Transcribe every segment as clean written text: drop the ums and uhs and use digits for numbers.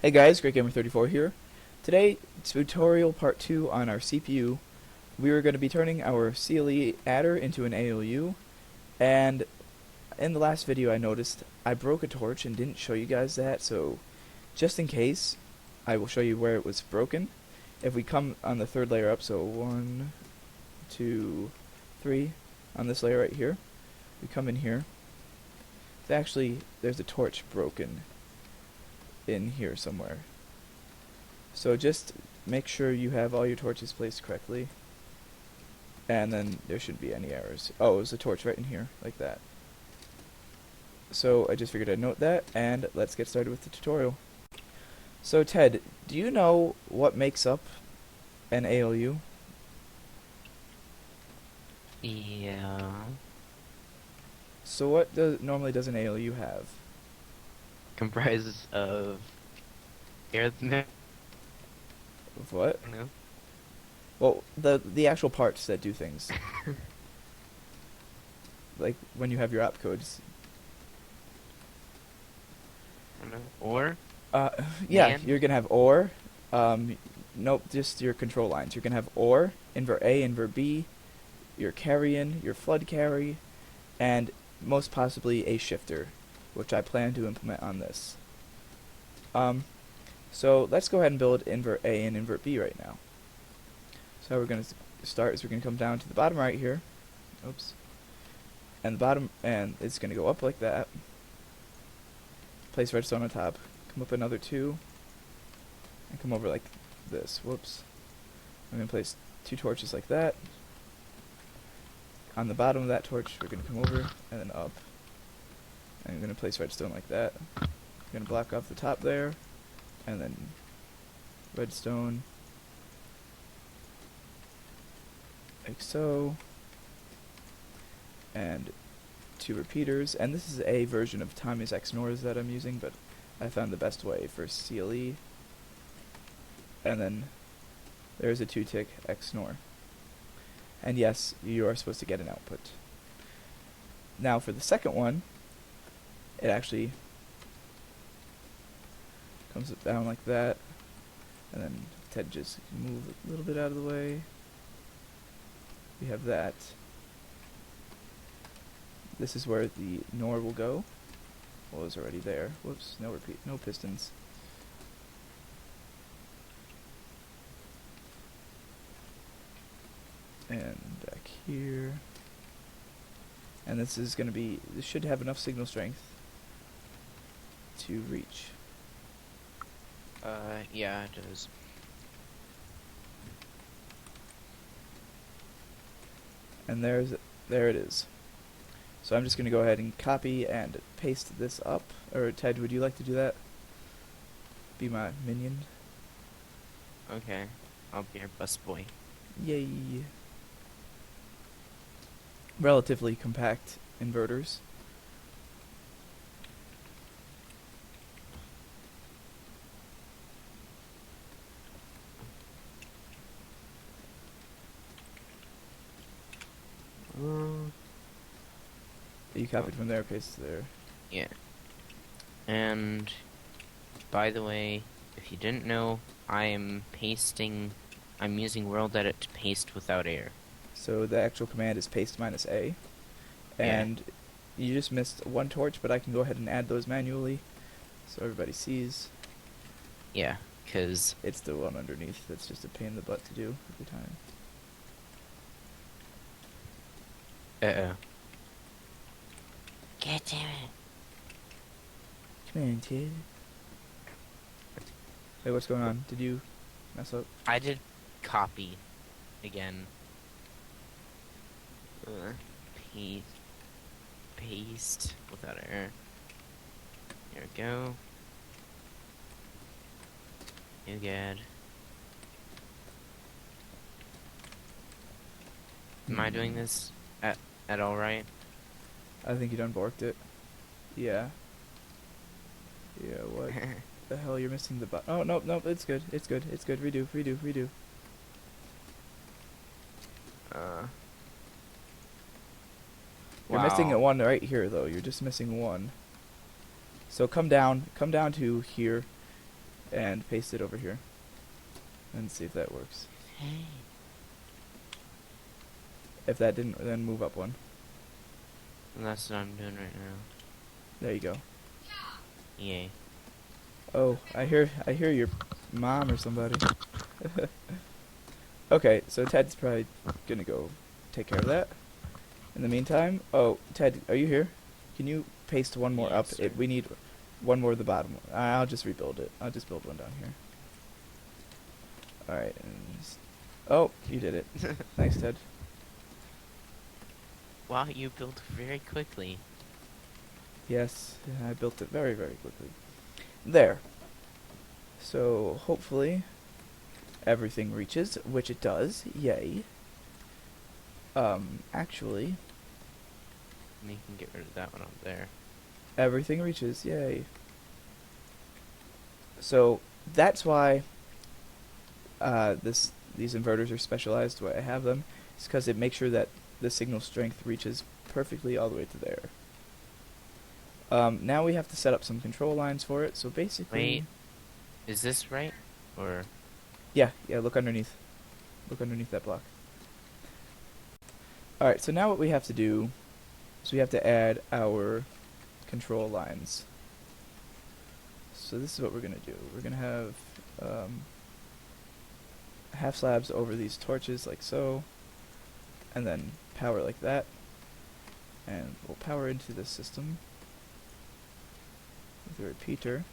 Hey guys, GreatGamer34 here. Today, tutorial part 2 on our CPU. We are going to be turning our CLE adder into an ALU, and in the last video I noticed I broke a torch and didn't show you guys that, so just in case, I will show you where it was broken. If we come on the third layer up, so 1, 2, 3, on this layer right here, we come in here. There's a torch broken in here somewhere. So just make sure you have all your torches placed correctly, and then there shouldn't be any errors. Oh, there's a torch right in here, like that. So I just figured I'd note that, and let's get started with the tutorial. So Ted, do you know what makes up an ALU? Yeah. So what normally does an ALU have? Comprises of arithmetic. Of what? No. Well, the actual parts that do things. Like when you have your opcodes. Or Yeah, man. you're gonna have OR. Nope, just your control lines. You're gonna have OR, invert A, invert B, your carry-in, your flood carry, and most possibly a shifter, which I plan to implement on this. So let's go ahead and build invert A and invert B right now. So how we're going to start is we're going to come down to the bottom right here. Oops. And the bottom, and it's going to go up like that. Place redstone on top. Come up another 2. And come over like this. Whoops. I'm going to place 2 torches like that. On the bottom of that torch, we're going to come over and then up. And I'm going to place redstone like that. I'm going to block off the top there. And then redstone, like so, and 2 repeaters, and this is a version of time is XNORs that I'm using, but I found the best way for CLE, and then there's a 2-tick XNOR, and yes, you are supposed to get an output. Now for the second one, it actually comes down like that, and then Ted just move a little bit out of the way. We have that. This is where the NOR will go. Well, it was already there. Whoops, no repeat, no pistons. And back here. And this is going to be, this should have enough signal strength to reach. Yeah, it does. And there it is. So I'm just going to go ahead and copy and paste this up. Or Ted, would you like to do that? Be my minion. Okay. I'll be your bus boy. Yay. Relatively compact inverters. You copied from there, pasted there. Yeah. And by the way, if you didn't know, I'm using World Edit to paste without error. So the actual command is paste -A. And you just missed 1 torch, but I can go ahead and add those manually so everybody sees. Yeah, because It's the one underneath that's just a pain in the butt to do every time. Get to it. Come on, Ted. Hey, what's going on? Did you mess up? I did copy again. Paste without error. Here we go. You good? Am I doing this at all right? I think you done borked it. Yeah. Yeah, what the hell? You're missing the button. Oh, nope, nope, it's good. It's good. It's good. Redo, redo, redo. You're missing Wow. 1 right here, though. You're just missing 1. So come down to here, and paste it over here. And see if that works. Hey. If that didn't, then move up one. That's what I'm doing right now. There you go. Yay. Oh, I hear your mom or somebody. Okay, so Ted's probably gonna go take care of that. In the meantime, oh, Ted, are you here? Can you paste one more up? Yes, sir. We need one more at the bottom. I'll just rebuild it. I'll just build one down here. Alright. Oh, you did it. Thanks, Ted. Wow, you built very quickly. Yes, I built it very, very quickly. There. So, hopefully, everything reaches, which it does. Yay. Actually, And you can get rid of that one up there. everything reaches. Yay. So, that's why these inverters are specialized, the way I have them. It's because it makes sure that the signal strength reaches perfectly all the way to there. Now we have to set up some control lines for it, so basically... Wait. Is this right? Or... Yeah, look underneath. Look underneath that block. Alright, so now what we have to do is we have to add our control lines. So this is what we're going to do. We're going to have half slabs over these torches like so, and then power like that, and we'll power into this system with a repeater.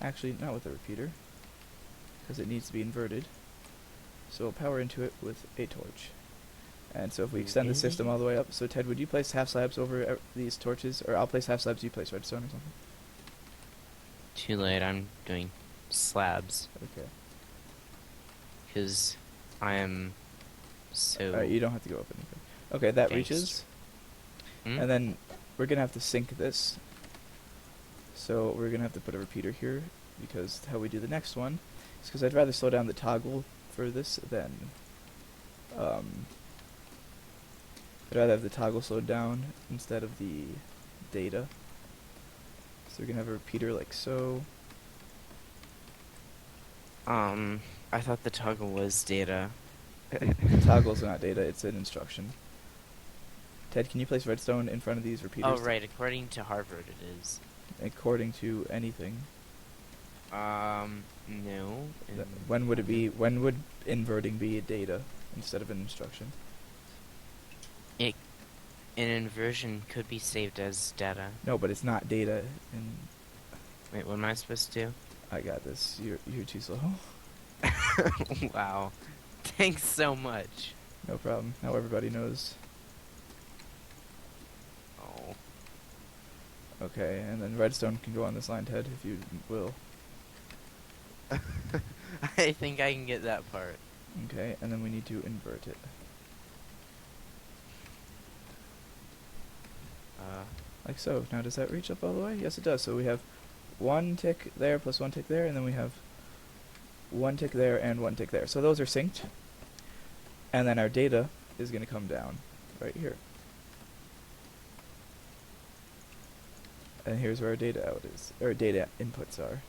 Actually, not with a repeater, because it needs to be inverted. So we'll power into it with a torch. And so if we extend the system all the way up, so Ted, would you place half slabs over these torches, or I'll place half slabs, you place redstone or something? Too late, I'm doing slabs. Okay. Because I am so... Alright, you don't have to go up anything. Okay, that Thanks. reaches. Hmm? And then we're going to have to sync this. So we're going to have to put a repeater here, because how we do the next one is because I'd rather slow down the toggle for this than... I'd rather have the toggle slowed down instead of the data. So we're going to have a repeater like so. I thought the toggle was data. The toggle's not data, it's an instruction. Ted, can you place redstone in front of these repeaters? Oh, right, according to Harvard it is. According to anything. No. When would it be? When would inverting be a data instead of an instruction? An inversion could be saved as data. No, but it's not data. And Wait, what am I supposed to do? I got this. You're too slow. Wow. Thanks so much. No problem. Now everybody knows. Oh. Okay, and then redstone can go on this line, Ted, if you will. I think I can get that part. Okay, and then we need to invert it. Like so. Now does that reach up all the way? Yes, it does. So we have one tick there plus one tick there, and then we have one tick there and one tick there. So those are synced. And then our data is going to come down right here. And here's where our data out is, or data inputs are.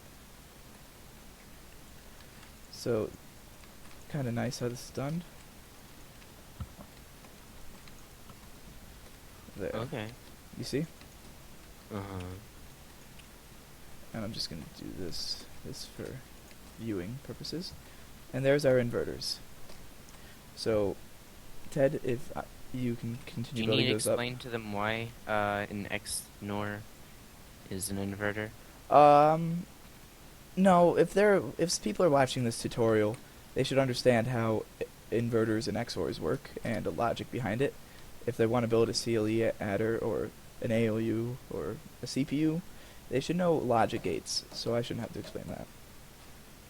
So, kind of nice how this is done. There. Okay. You see? Uh-huh. And I'm just going to do this for viewing purposes. And there's our inverters. So, Ted, if you can Do continue you building need to those up. explain to them why an XNOR is an inverter? No, if people are watching this tutorial, they should understand how inverters and XORs work and the logic behind it. If they want to build a CLE adder or an ALU or a CPU, they should know logic gates, so I shouldn't have to explain that.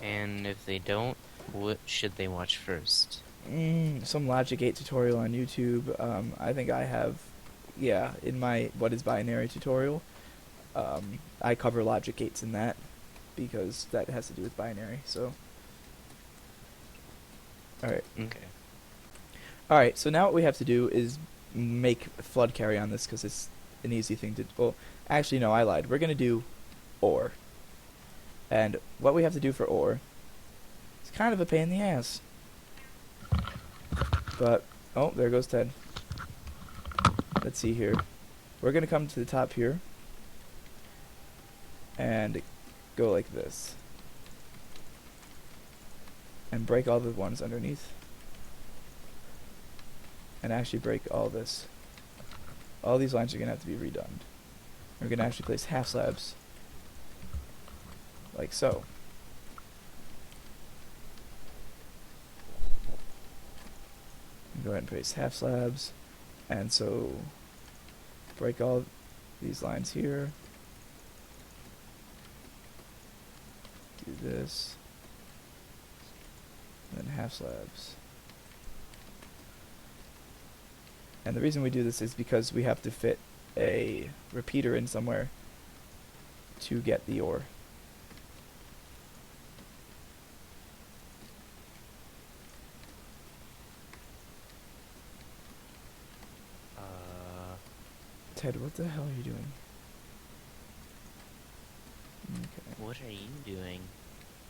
And if they don't, what should they watch first? Some logic gate tutorial on YouTube. I think I have, in my what is binary tutorial, I cover logic gates in that because that has to do with binary. So, all right. Okay. All right. So now what we have to do is make flood carry on this because it's an easy thing to. Well, actually, no, I lied. We're gonna do OR. And what we have to do for ore is kind of a pain in the ass. But, oh, there goes Ted. Let's see here. We're going to come to the top here and go like this. And break all the ones underneath. And actually break all this. All these lines are going to have to be redone. We're going to actually place half slabs. Like so. Go ahead and place half slabs. And so break all these lines here. Do this. And then half slabs. And the reason we do this is because we have to fit a repeater in somewhere to get the ore. Ted, what the hell are you doing? Okay. What are you doing?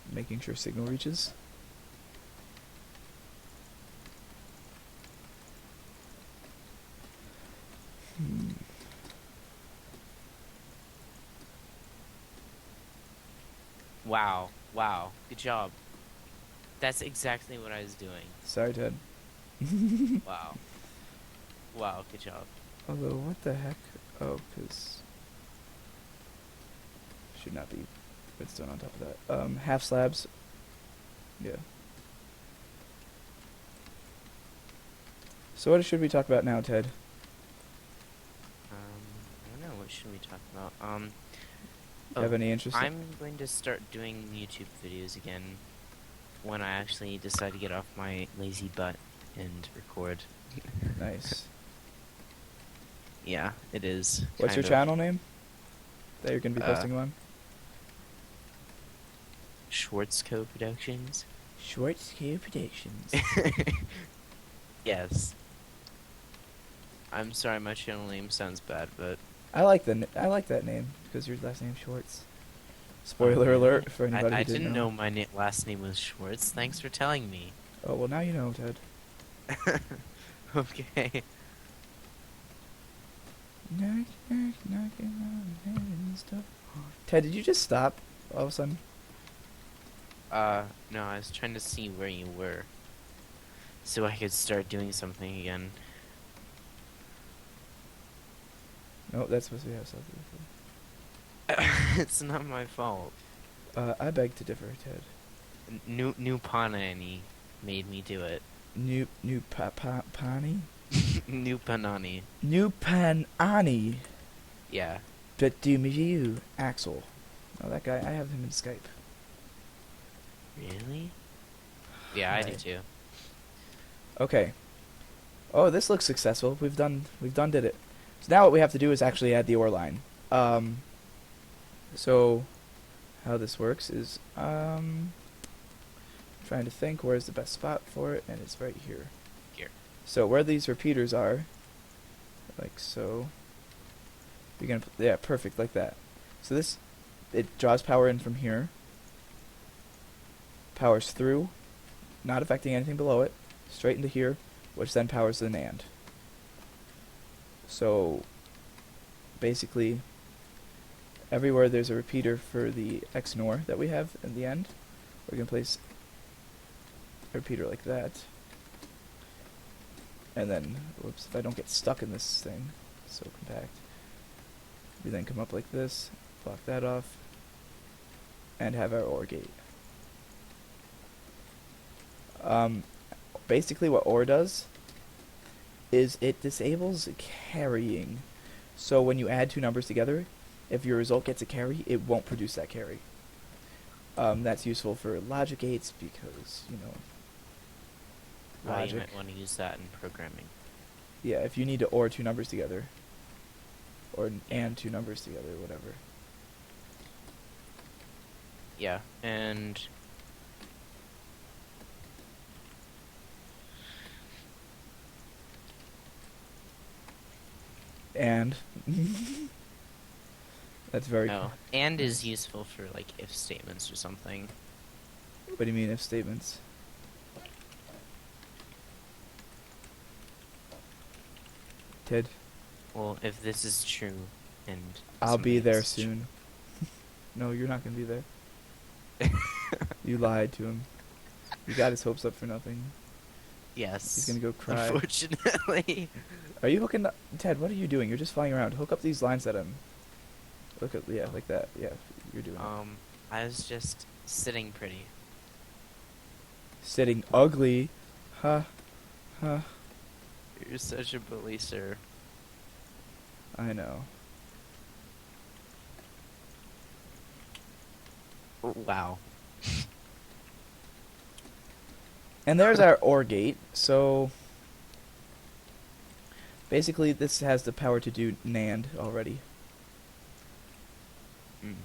Making sure signal reaches. Wow. Wow. Good job. That's exactly what I was doing. Sorry, Ted. Wow. Wow, good job. Although, what the heck? Oh, because... should not be redstone on top of that. Half slabs. Yeah. So what should we talk about now, Ted? I don't know, what should we talk about? Do you have any interest? I'm going to start doing YouTube videos again when I actually decide to get off my lazy butt and record. Nice. Yeah, it is. What's your channel name that you're going to be posting on? Schwartzco Productions. Schwartzco Productions. Yes. I'm sorry, my channel name sounds bad, but I like that name because your last name's Schwartz. Spoiler alert for anybody I who didn't didn't know my last name was Schwartz. Thanks for telling me. Oh, well, now you know, Ted. Okay. Knock, knock, knocking on heaven's door. Ted, did you just stop all of a sudden? No, I was trying to see where you were, so I could start doing something again. No, that's supposed to be how something. It's not my fault. I beg to differ, Ted. New Panani made me do it. New Pani? New Panani. New Panani. Yeah. But do me you, Axel. Oh, that guy, I have him in Skype. Really? Yeah, I do too. Okay. Oh, this looks successful. We've done did it. So now what we have to do is actually add the ore line. So how this works is trying to think where's the best spot for it, and it's right here. Here. So where these repeaters are, like so. You're gonna yeah, perfect, like that. So this, it draws power in from here. Powers through, not affecting anything below it, straight into here, which then powers the NAND. So basically, everywhere there's a repeater for the XNOR that we have in the end, we're going to place a repeater like that. And then, whoops, if I don't get stuck in this thing, it's so compact. We then come up like this, block that off, and have our OR gate. Basically what OR does is it disables carrying. So when you add two numbers together, if your result gets a carry, it won't produce that carry. That's useful for logic gates because, you know, You might want to use that in programming. Yeah, if you need to OR two numbers together, or and two numbers together, whatever. Yeah, and That's very. Oh, and is Nice. useful for like if statements or something. What do you mean if statements? Ted, Well, if this is true and I'll be something there else is true. soon. No, you're not gonna be there. You lied to him. You got his hopes up for nothing. He's Yes, gonna go cry. unfortunately. Are you hooking up? Ted, what are you doing? You're just flying around. Hook up these lines that I'm. Look at, yeah, like that. Yeah, you're doing it. I was just sitting pretty. Sitting ugly. Huh. Huh. You're such a bully, sir. I know. Wow. And there's our OR gate. So basically, this has the power to do NAND already. Mm.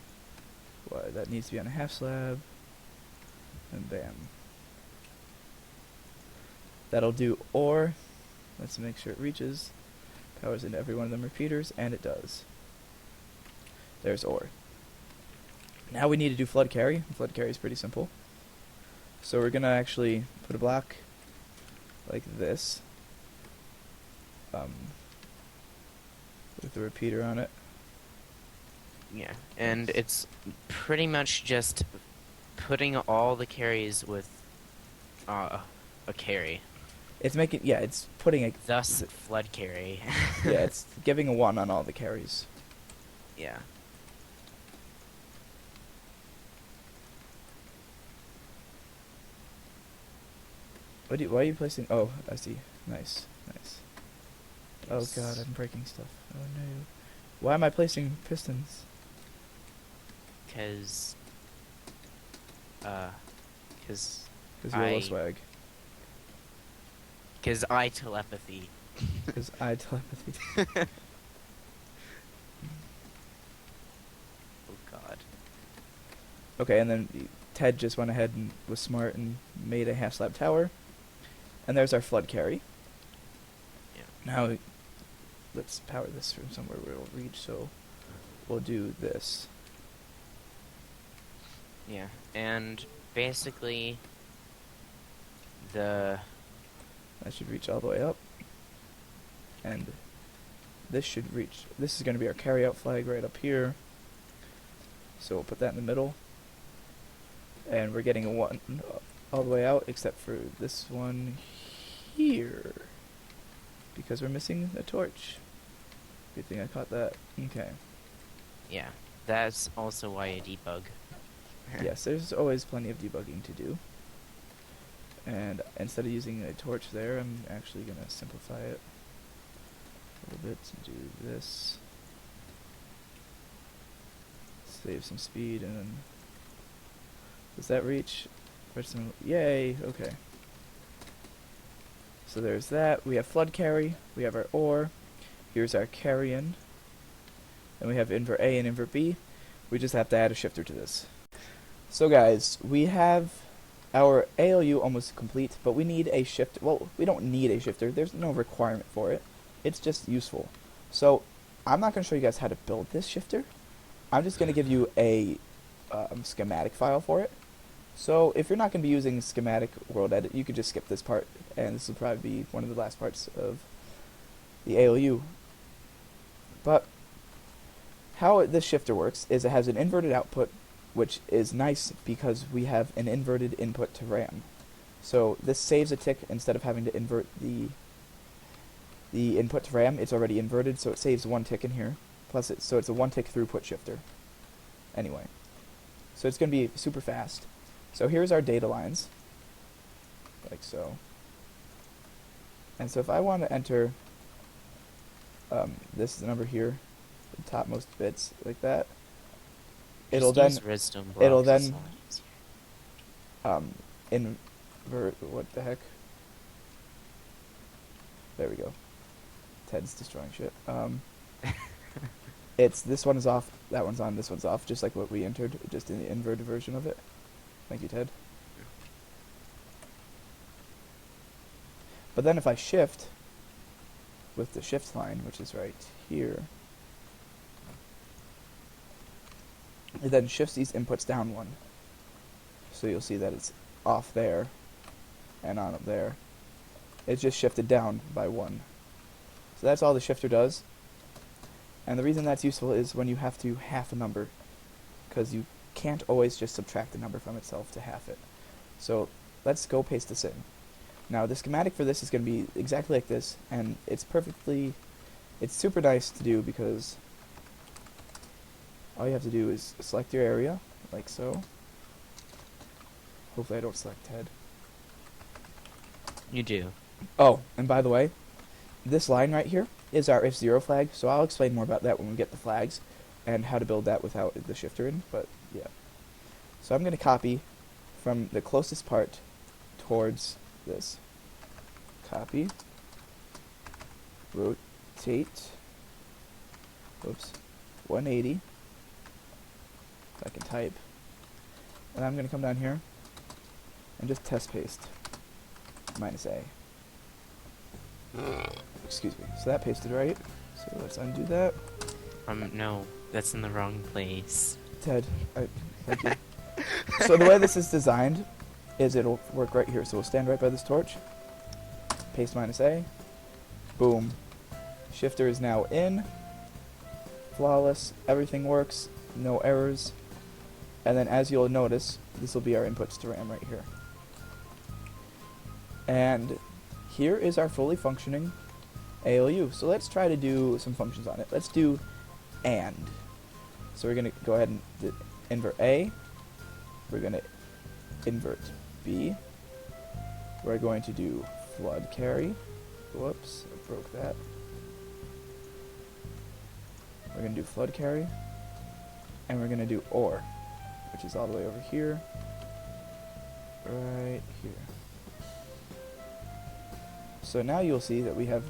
Why, that needs to be on a half slab. And bam. That'll do OR. Let's make sure it reaches. Powers into every one of them repeaters, and it does. There's OR. Now we need to do flood carry. Flood carry is pretty simple. So we're gonna actually put a block like this, with the repeater on it. Yeah, and it's pretty much just putting all the carries with a carry. It's making, yeah, it's putting a, Thus, flood carry. yeah, it's giving a 1 on all the carries. Yeah. Why are you placing, oh, I see. Nice, nice. Oh Yes. god, I'm breaking stuff. Oh no. Why am I placing pistons? Because Because YOLO swag. Because I telepathy. Because I telepathy. Oh god. Okay, and then Ted just went ahead and was smart and made a half slab tower. And there's our flood carry. Yeah. Now, let's power this from somewhere where it'll reach, so we'll do this. Yeah, and basically the That should reach all the way up. And this should reach, this is going to be our carry out flag right up here. So we'll put that in the middle. And we're getting a 1 all the way out, except for this one here. Because we're missing a torch. Good thing I caught that. Okay. yeah, that's also why I debug. Yes, there's always plenty of debugging to do. And instead of using a torch there, I'm actually going to simplify it a little bit to do this. Save some speed, and then does that reach? Yay, okay. So there's that. We have flood carry, we have our OR, here's our carry-in, and we have invert A and invert B. We just have to add a shifter to this. So guys, we have our ALU almost complete, but we need a shifter. Well, we don't need a shifter. There's no requirement for it. It's just useful. So I'm not going to show you guys how to build this shifter. I'm just going to give you a schematic file for it. So if you're not going to be using schematic world edit, you could just skip this part, and this will probably be one of the last parts of the ALU. But how this shifter works is it has an inverted output, which is nice because we have an inverted input to RAM. So this saves a tick. Instead of having to invert the input to RAM, it's already inverted, so it saves 1 tick in here. Plus, so it's a 1 tick throughput shifter. Anyway, so it's going to be super fast. So here's our data lines, like so. And so if I want to enter this number here, the topmost bits, like that, it'll then invert. What the heck? There we go. Ted's destroying shit. It's this one is off, that one's on, this one's off, just like what we entered, just in the inverted version of it. Thank you, Ted. But then if I shift with the shift line, which is right here, it then shifts these inputs down one. So you'll see that it's off there and on up there. It's just shifted down by one. So that's all the shifter does. And the reason that's useful is when you have to half a number, because you can't always just subtract the number from itself to half it. So let's go paste this in. Now the schematic for this is going to be exactly like this, and it's super nice to do because all you have to do is select your area, like so. Hopefully I don't select head. You do. Oh, and by the way, this line right here is our if zero flag, so I'll explain more about that when we get the flags and how to build that without the shifter in, but yeah. So I'm going to copy from the closest part towards this. Copy. Rotate. Oops. 180. If I can type. And I'm going to come down here and just test paste. -A. Excuse me. So that pasted right. So let's undo that. No, that's in the wrong place. Ted, thank you. So the way this is designed is it'll work right here. So we'll stand right by this torch. Paste -A. Boom. Shifter is now in. Flawless. Everything works. No errors. And then as you'll notice, this will be our inputs to RAM right here. And here is our fully functioning ALU. So let's try to do some functions on it. Let's do AND. So we're going to go ahead and invert A. We're going to invert B. We're going to do flood carry. Whoops, I broke that. We're going to do flood carry. And we're going to do OR, which is all the way over here. Right here. So now you'll see that we have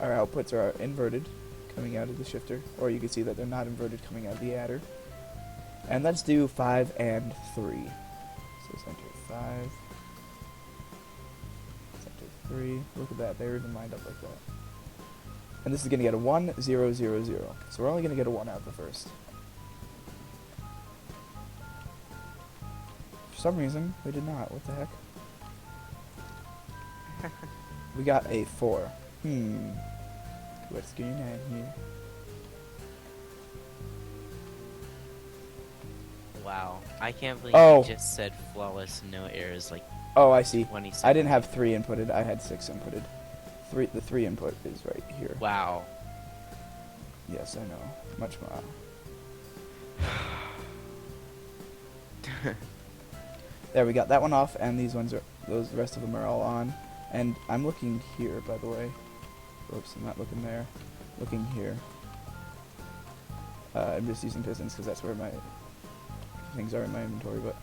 our outputs are inverted coming out of the shifter, or you can see that they're not inverted coming out of the adder. And let's do 5 and 3. So let's enter 5. Let's enter 3. Look at that, they're even lined up like that. And this is going to get a 1, 0, 0, 0. So we're only going to get a 1 out of the first. For some reason, we did not. What the heck? We got a 4. What's going on here? Wow, I can't believe Oh. you just said flawless, no errors, like Oh, I see. 20 seconds. I didn't have 3 inputted. I had 6 inputted. The 3 input is right here. Wow. Yes, I know. Much more. There, we got that one off, and these ones are, those the rest of them are all on. And I'm looking here, by the way. Oops, I'm not looking there. Looking here. I'm just using pistons because that's where my things are in my inventory, but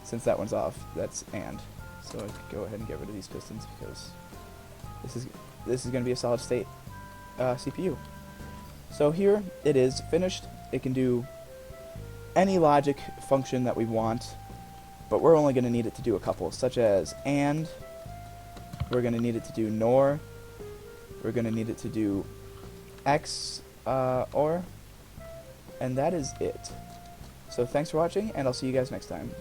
since that one's off, that's AND. So I could go ahead and get rid of these pistons because this is going to be a solid state CPU. So here it is finished. It can do any logic function that we want, but we're only going to need it to do a couple, such as AND. We're going to need it to do NOR. We're going to need it to do OR. And that is it. So thanks for watching, and I'll see you guys next time.